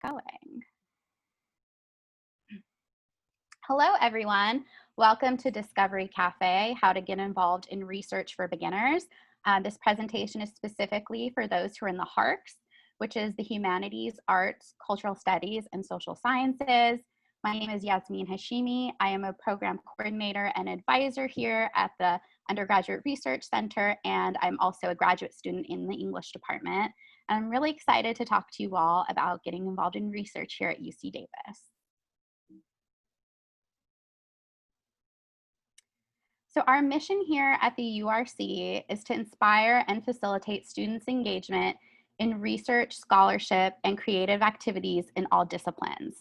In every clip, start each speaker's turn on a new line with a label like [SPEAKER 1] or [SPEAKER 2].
[SPEAKER 1] Going. Hello, everyone. Welcome to Discovery Cafe, how to get involved in research for beginners. This presentation is specifically for those who are in the HArCSS, which is the Humanities, Arts, Cultural Studies, and Social Sciences. My name is Yasmin Hashimi. I am a program coordinator and advisor here at the Undergraduate Research Center, and I'm also a graduate student in the English department. And I'm really excited to talk to you all about getting involved in research here at UC Davis. So our mission here at the URC is to inspire and facilitate students' engagement in research, scholarship, and creative activities in all disciplines.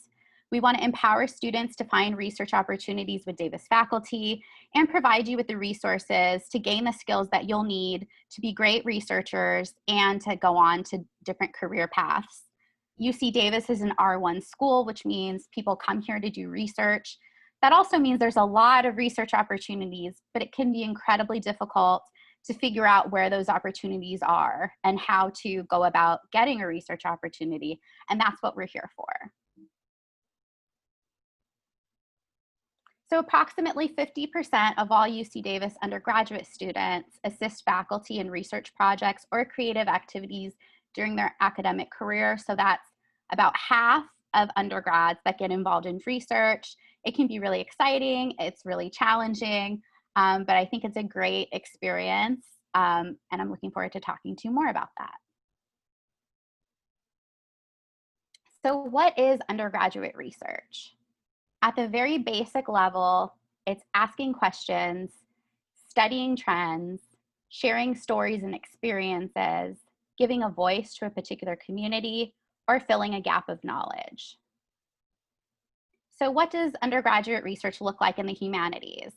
[SPEAKER 1] We want to empower students to find research opportunities with Davis faculty and provide you with the resources to gain the skills that you'll need to be great researchers and to go on to different career paths. UC Davis is an R1 school, which means people come here to do research. That also means there's a lot of research opportunities, but it can be incredibly difficult to figure out where those opportunities are and how to go about getting a research opportunity. And that's what we're here for. So approximately 50% of all UC Davis undergraduate students assist faculty in research projects or creative activities during their academic career. So that's about half of undergrads that get involved in research. It can be really exciting, it's really challenging, but I think it's a great experience, and I'm looking forward to talking to you more about that. So what is undergraduate research? At the very basic level, it's asking questions, studying trends, sharing stories and experiences, giving a voice to a particular community, or filling a gap of knowledge. So what does undergraduate research look like in the humanities?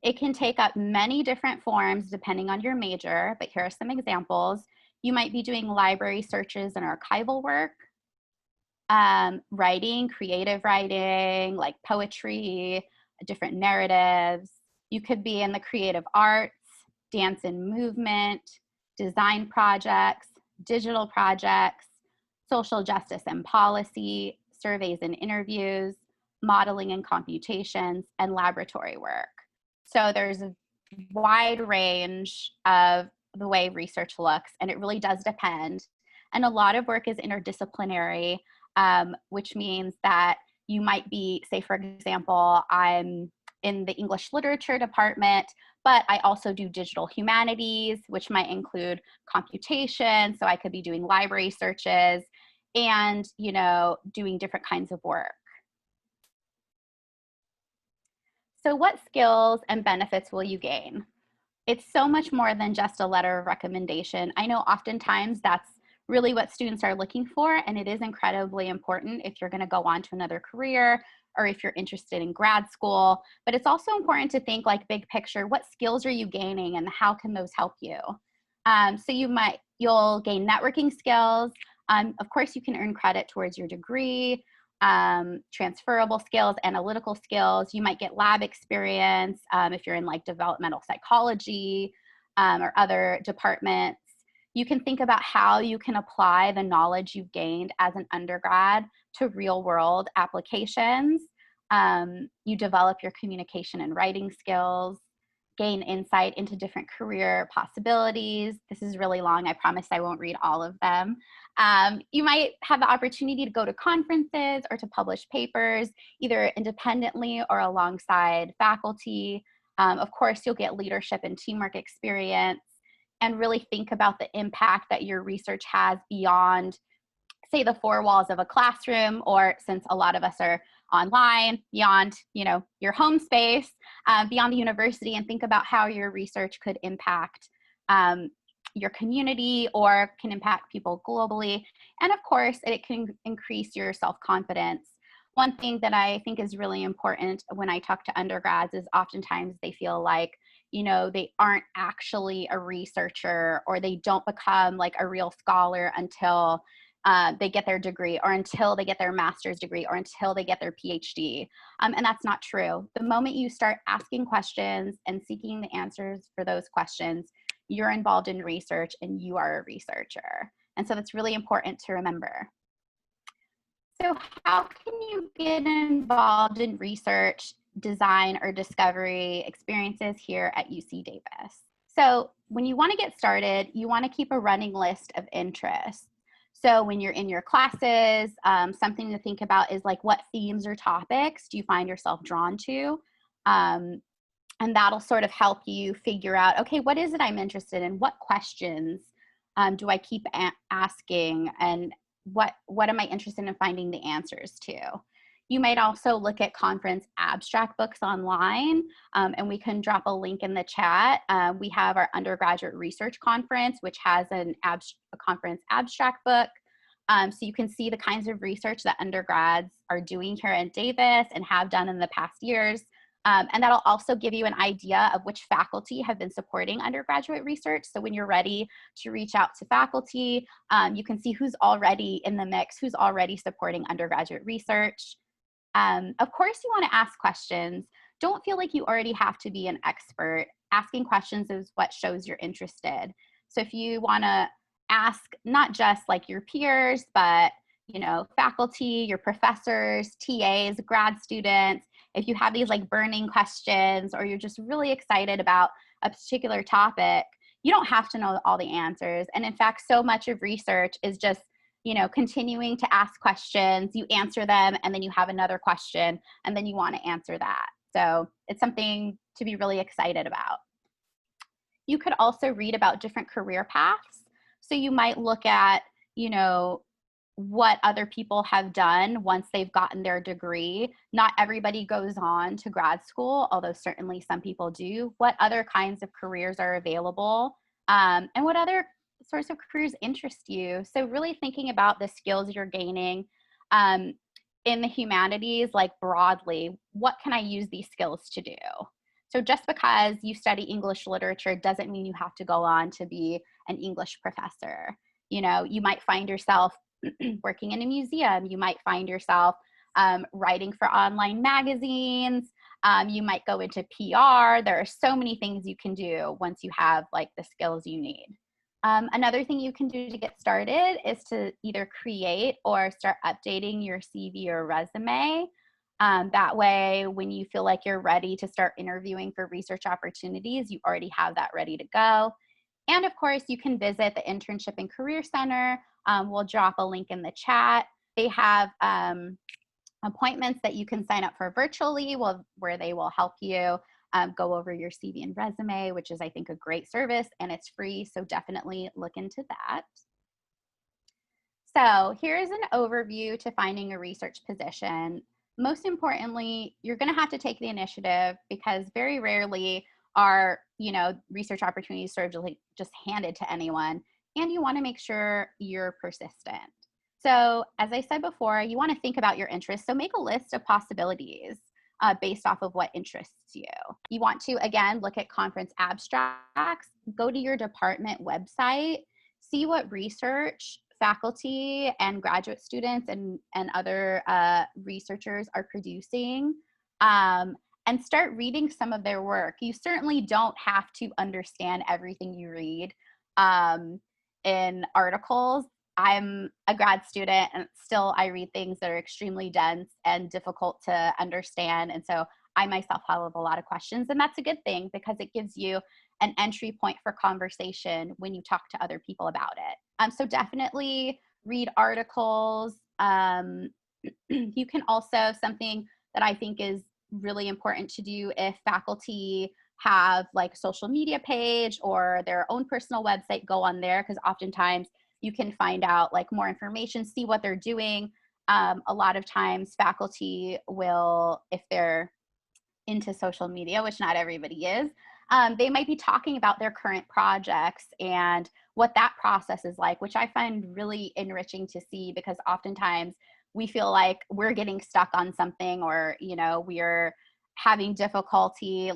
[SPEAKER 1] It can take up many different forms depending on your major, but here are some examples. You might be doing library searches and archival work, writing, creative writing, like poetry, different narratives. You could be in the creative arts, dance and movement, design projects, digital projects, social justice and policy, surveys and interviews, modeling and computations, and laboratory work. So there's a wide range of the way research looks, and it really does depend. And a lot of work is interdisciplinary, which means that you might be, say, for example, I'm in the English literature department, but I also do digital humanities, which might include computation. So I could be doing library searches and, you know, doing different kinds of work. So what skills and benefits will you gain? It's so much more than just a letter of recommendation. I know oftentimes that's really what students are looking for, and it is incredibly important if you're going to go on to another career or if you're interested in grad school. But it's also important to think like big picture, what skills are you gaining and how can those help you? So you'll gain networking skills. Of course, you can earn credit towards your degree. Transferable skills, analytical skills. You might get lab experience if you're in like developmental psychology or other departments. You can think about how you can apply the knowledge you've gained as an undergrad to real world applications. You develop your communication and writing skills, gain insight into different career possibilities. This is really long. I promise I won't read all of them. You might have the opportunity to go to conferences or to publish papers, either independently or alongside faculty. Of course, you'll get leadership and teamwork experience and really think about the impact that your research has beyond, say, the four walls of a classroom, or since a lot of us are online, beyond, you know, your home space, beyond the university, and think about how your research could impact your community or can impact people globally. And of course, it can increase your self-confidence. One thing that I think is really important when I talk to undergrads is oftentimes they feel like, you know, they aren't actually a researcher, or they don't become like a real scholar until they get their degree, or until they get their master's degree, or until they get their PhD. And that's not true. The moment you start asking questions and seeking the answers for those questions, you're involved in research and you are a researcher. And so that's really important to remember. So how can you get involved in research, design, or discovery experiences here at UC Davis? So when you want to get started, you want to keep a running list of interests. So when you're in your classes, something to think about is like, what themes or topics do you find yourself drawn to? Um, and that'll sort of help you figure out, okay, what is it I'm interested in? What questions do I keep asking? And what am I interested in finding the answers to? You might also look at conference abstract books online, and we can drop a link in the chat. We have our undergraduate research conference, which has a conference abstract book. So you can see the kinds of research that undergrads are doing here at Davis and have done in the past years. And that'll also give you an idea of which faculty have been supporting undergraduate research. So when you're ready to reach out to faculty, you can see who's already in the mix, who's already supporting undergraduate research. Of course, you want to ask questions. Don't feel like you already have to be an expert. Asking questions is what shows you're interested. So if you want to ask not just like your peers, but faculty, your professors, TAs, grad students, if you have these like burning questions or you're just really excited about a particular topic, you don't have to know all the answers. And in fact, so much of research is just continuing to ask questions, you answer them, and then you have another question, and then you want to answer that. So it's something to be really excited about. You could also read about different career paths. So you might look at, what other people have done once they've gotten their degree. Not everybody goes on to grad school, although certainly some people do. What other kinds of careers are available, and what other sorts of careers interest you? So really thinking about the skills you're gaining in the humanities, like broadly, what can I use these skills to do? So just because you study English literature doesn't mean you have to go on to be an English professor. You might find yourself working in a museum. You might find yourself writing for online magazines. You might go into PR. There are so many things you can do once you have like the skills you need. Another thing you can do to get started is to either create or start updating your CV or resume. That way, when you feel like you're ready to start interviewing for research opportunities, you already have that ready to go. And of course, you can visit the Internship and Career Center. We'll drop a link in the chat. They have appointments that you can sign up for virtually where they will help you go over your CV and resume, which is, I think, a great service, and it's free, so definitely look into that. So here's an overview to finding a research position. Most importantly, you're going to have to take the initiative because very rarely are research opportunities sort of just handed to anyone, and you want to make sure you're persistent. So as I said before, you want to think about your interests. So make a list of possibilities based off of what interests you. You want to, again, look at conference abstracts, go to your department website, see what research faculty and graduate students and other researchers are producing, and start reading some of their work. You certainly don't have to understand everything you read in articles. I'm a grad student and still I read things that are extremely dense and difficult to understand. And so I myself have a lot of questions, and that's a good thing because it gives you an entry point for conversation when you talk to other people about it. So definitely read articles. You can also, something that I think is really important to do if faculty have like a social media page or their own personal website, go on there, because oftentimes you can find out like more information, see what they're doing. A lot of times faculty will, if they're into social media, which not everybody is, they might be talking about their current projects and what that process is like, which I find really enriching to see, because oftentimes we feel like we're getting stuck on something, or we're having difficulty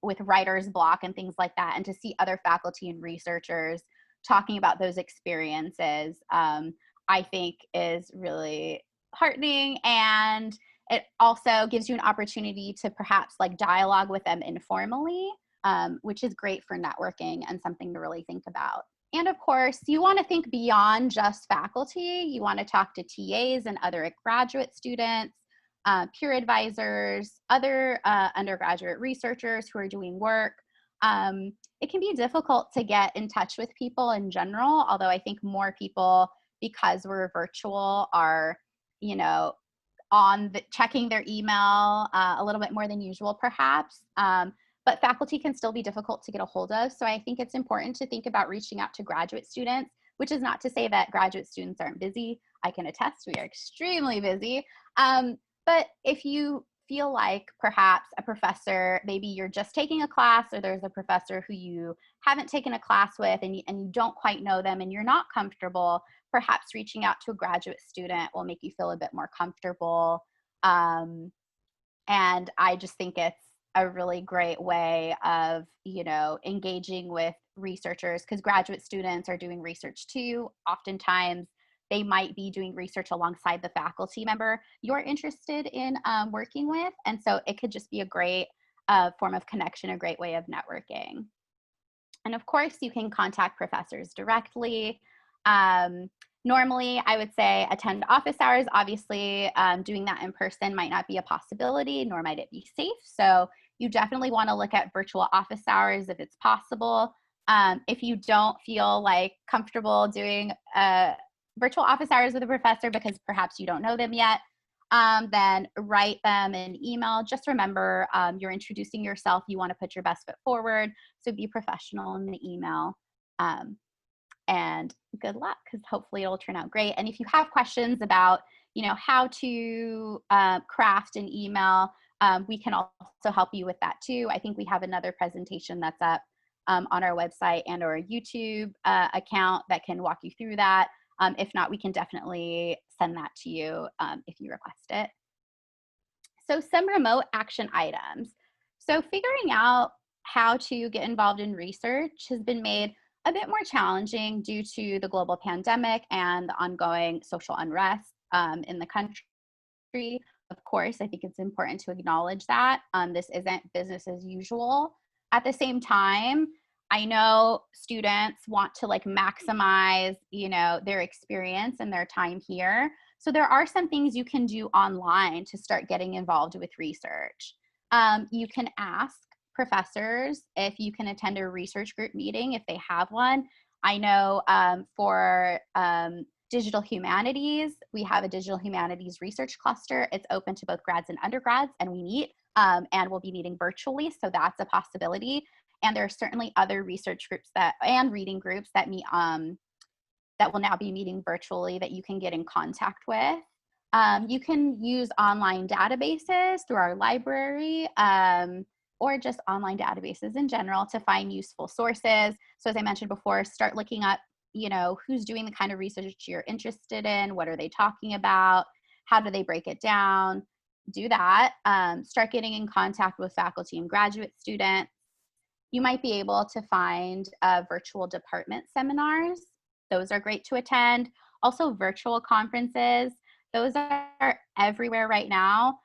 [SPEAKER 1] with writer's block and things like that. And to see other faculty and researchers talking about those experiences, I think is really heartening, and it also gives you an opportunity to perhaps like dialogue with them informally, which is great for networking and something to really think about. And of course, you want to think beyond just faculty. You want to talk to TAs and other graduate students, peer advisors, other undergraduate researchers who are doing work. It can be difficult to get in touch with people in general, although I think more people, because we're virtual, are, you know, checking their email a little bit more than usual, perhaps. But faculty can still be difficult to get a hold of. So I think it's important to think about reaching out to graduate students, which is not to say that graduate students aren't busy. I can attest we are extremely busy. But if you feel like perhaps a professor, maybe you're just taking a class, or there's a professor who you haven't taken a class with and you don't quite know them and you're not comfortable, perhaps reaching out to a graduate student will make you feel a bit more comfortable. And I just think it's a really great way of, engaging with researchers, because graduate students are doing research too. Oftentimes, they might be doing research alongside the faculty member you're interested in working with. And so it could just be a great form of connection, a great way of networking. And of course, you can contact professors directly. Normally, I would say attend office hours. Obviously, doing that in person might not be a possibility, nor might it be safe. So you definitely want to look at virtual office hours if it's possible. If you don't feel like comfortable doing virtual office hours with a professor because perhaps you don't know them yet, then write them an email. Just remember, you're introducing yourself. You want to put your best foot forward. So be professional in the email. And good luck, because hopefully it'll turn out great. And if you have questions about, how to craft an email, we can also help you with that too. I think we have another presentation that's up on our website and our YouTube account that can walk you through that. If not, we can definitely send that to you if you request it. So some remote action items. So figuring out how to get involved in research has been made a bit more challenging due to the global pandemic and the ongoing social unrest in the country. Of course, I think it's important to acknowledge that this isn't business as usual. At the same time, I know students want to maximize, their experience and their time here. So there are some things you can do online to start getting involved with research. You can ask professors if you can attend a research group meeting if they have one. I know for digital humanities, we have a digital humanities research cluster. It's open to both grads and undergrads, and we meet and we'll be meeting virtually. So that's a possibility. And there are certainly other research groups and reading groups that meet that will now be meeting virtually that you can get in contact with. You can use online databases through our library or just online databases in general to find useful sources. So as I mentioned before, start looking up, who's doing the kind of research you're interested in, what are they talking about, how do they break it down, do that. Start getting in contact with faculty and graduate students. You might be able to find virtual department seminars. Those are great to attend. Also virtual conferences. Those are everywhere right now.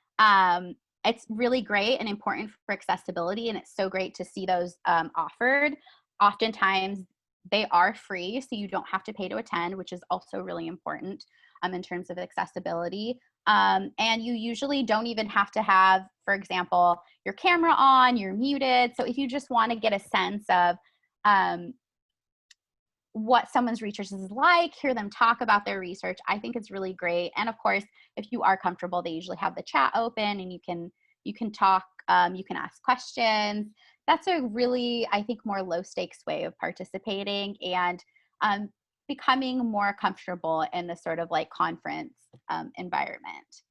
[SPEAKER 1] It's really great and important for accessibility, and it's so great to see those offered. Oftentimes they are free, so you don't have to pay to attend, which is also really important in terms of accessibility. And you usually don't even have to have, for example, your camera on, you're muted. So if you just want to get a sense of what someone's research is like, hear them talk about their research, I think it's really great. And of course, if you are comfortable, they usually have the chat open and you can talk, you can ask questions. That's a really, I think, more low stakes way of participating and becoming more comfortable in the sort of conference environment.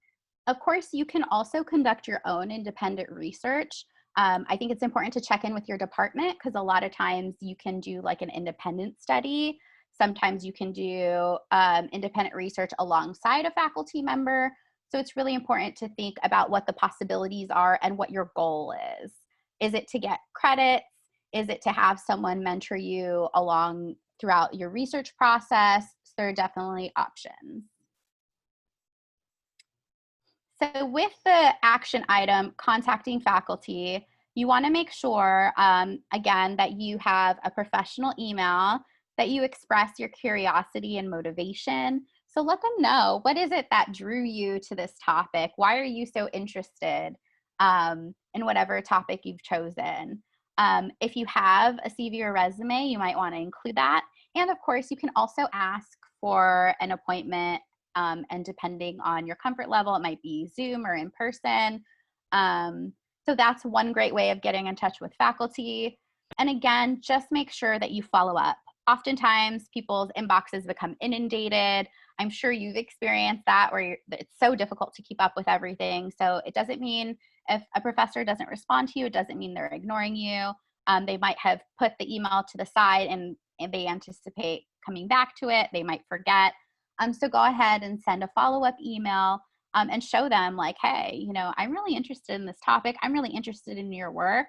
[SPEAKER 1] Of course, you can also conduct your own independent research. I think it's important to check in with your department because a lot of times you can do an independent study. Sometimes you can do independent research alongside a faculty member. So it's really important to think about what the possibilities are and what your goal is. Is it to get credits? Is it to have someone mentor you along throughout your research process? So there are definitely options. So with the action item, contacting faculty, you want to make sure, again, that you have a professional email that you express your curiosity and motivation. So let them know, what is it that drew you to this topic? Why are you so interested in whatever topic you've chosen? If you have a CV or resume, you might want to include that. And of course, you can also ask for an appointment, and depending on your comfort level, it might be Zoom or in person. So that's one great way of getting in touch with faculty. And again, just make sure that you follow up. Oftentimes, people's inboxes become inundated. I'm sure you've experienced that, where it's so difficult to keep up with everything. So it doesn't mean if a professor doesn't respond to you, it doesn't mean they're ignoring you. They might have put the email to the side and they anticipate coming back to it. They might forget. So go ahead and send a follow-up email, and show them like, hey, I'm really interested in this topic. I'm really interested in your work.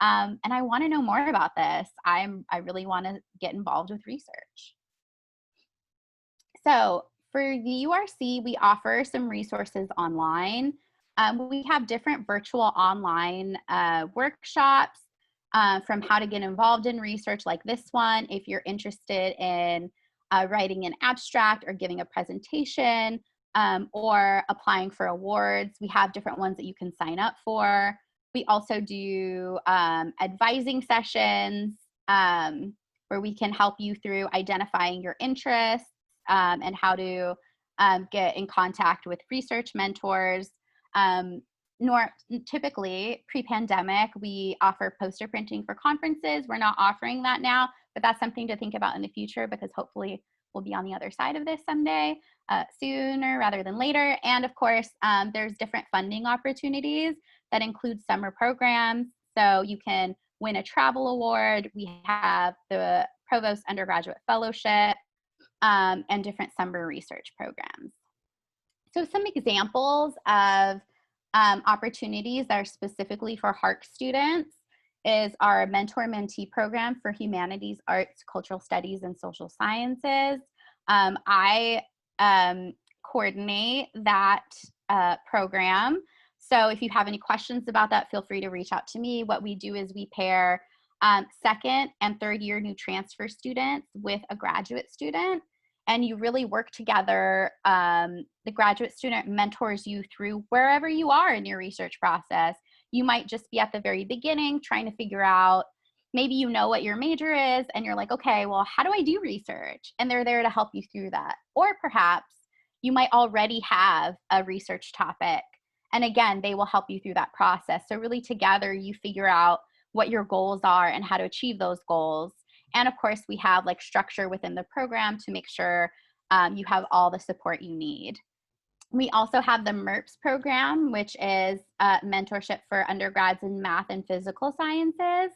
[SPEAKER 1] And I want to know more about this. I really want to get involved with research. So for the URC, we offer some resources online. We have different virtual online workshops, from how to get involved in research like this one. If you're interested in writing an abstract or giving a presentation, or applying for awards, we have different ones that you can sign up for. We also do advising sessions, where we can help you through identifying your interests, and how to get in contact with research mentors. Typically, pre-pandemic, we offer poster printing for conferences. We're not offering that now, but that's something to think about in the future, because hopefully we'll be on the other side of this someday, sooner rather than later. And of course, there's different funding opportunities that include summer programs. So you can win a travel award. We have the Provost Undergraduate Fellowship, and different summer research programs. So some examples of opportunities that are specifically for HArCSS students is our mentor-mentee program for humanities, arts, cultural studies, and social sciences. I coordinate that program. So if you have any questions about that, feel free to reach out to me. What we do is we pair second and third year new transfer students with a graduate student, and you really work together. The graduate student mentors you through wherever you are in your research process. You might just be at the very beginning trying to figure out, maybe you know what your major is and you're like, okay, well, how do I do research? And they're there to help you through that. Or perhaps you might already have a research topic, and again, they will help you through that process. So really together you figure out what your goals are and how to achieve those goals. And of course, we have like structure within the program to make sure you have all the support you need. We also have the MERPS program, which is mentorship for undergrads in math and physical sciences.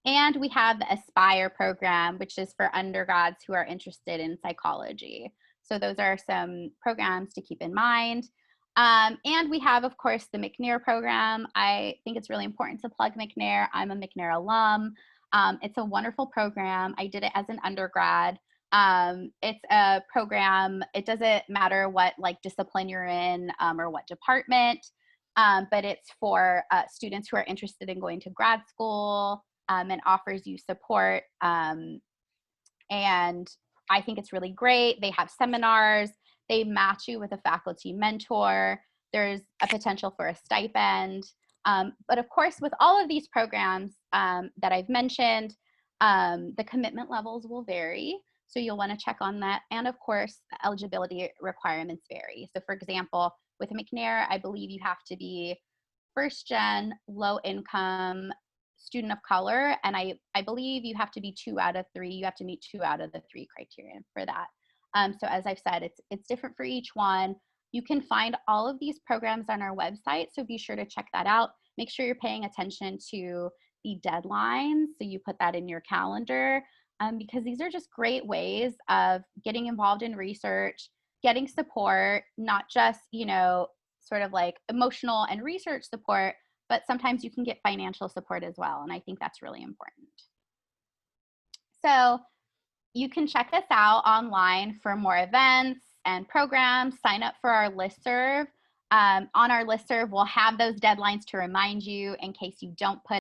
[SPEAKER 1] And we have the Aspire program, which is for undergrads who are interested in psychology. So those are some programs to keep in mind. And we have, of course, the McNair program. I think it's really important to plug McNair. I'm a McNair alum. It's a wonderful program. I did it as an undergrad. It's a program, it doesn't matter what like discipline you're in, or what department, but it's for students who are interested in going to grad school, and offers you support. And I think it's really great. They have seminars. They match you with a faculty mentor. There's a potential for a stipend. But of course, with all of these programs that I've mentioned, the commitment levels will vary. So you'll want to check on that. And of course, the eligibility requirements vary. So for example, with McNair, I believe you have to be first gen, low income, student of color. And I believe you have to be 2 out of 3. You have to meet 2 out of the 3 criteria for that. So as I've said, it's different for each one. You can find all of these programs on our website, so be sure to check that out. Make sure you're paying attention to the deadlines, so you put that in your calendar, because these are just great ways of getting involved in research, getting support, not just, sort of like emotional and research support, but sometimes you can get financial support as well, and I think that's really important. So you can check us out online for more events and programs. Sign up for our listserv. On our listserv, we'll have those deadlines to remind you in case you don't put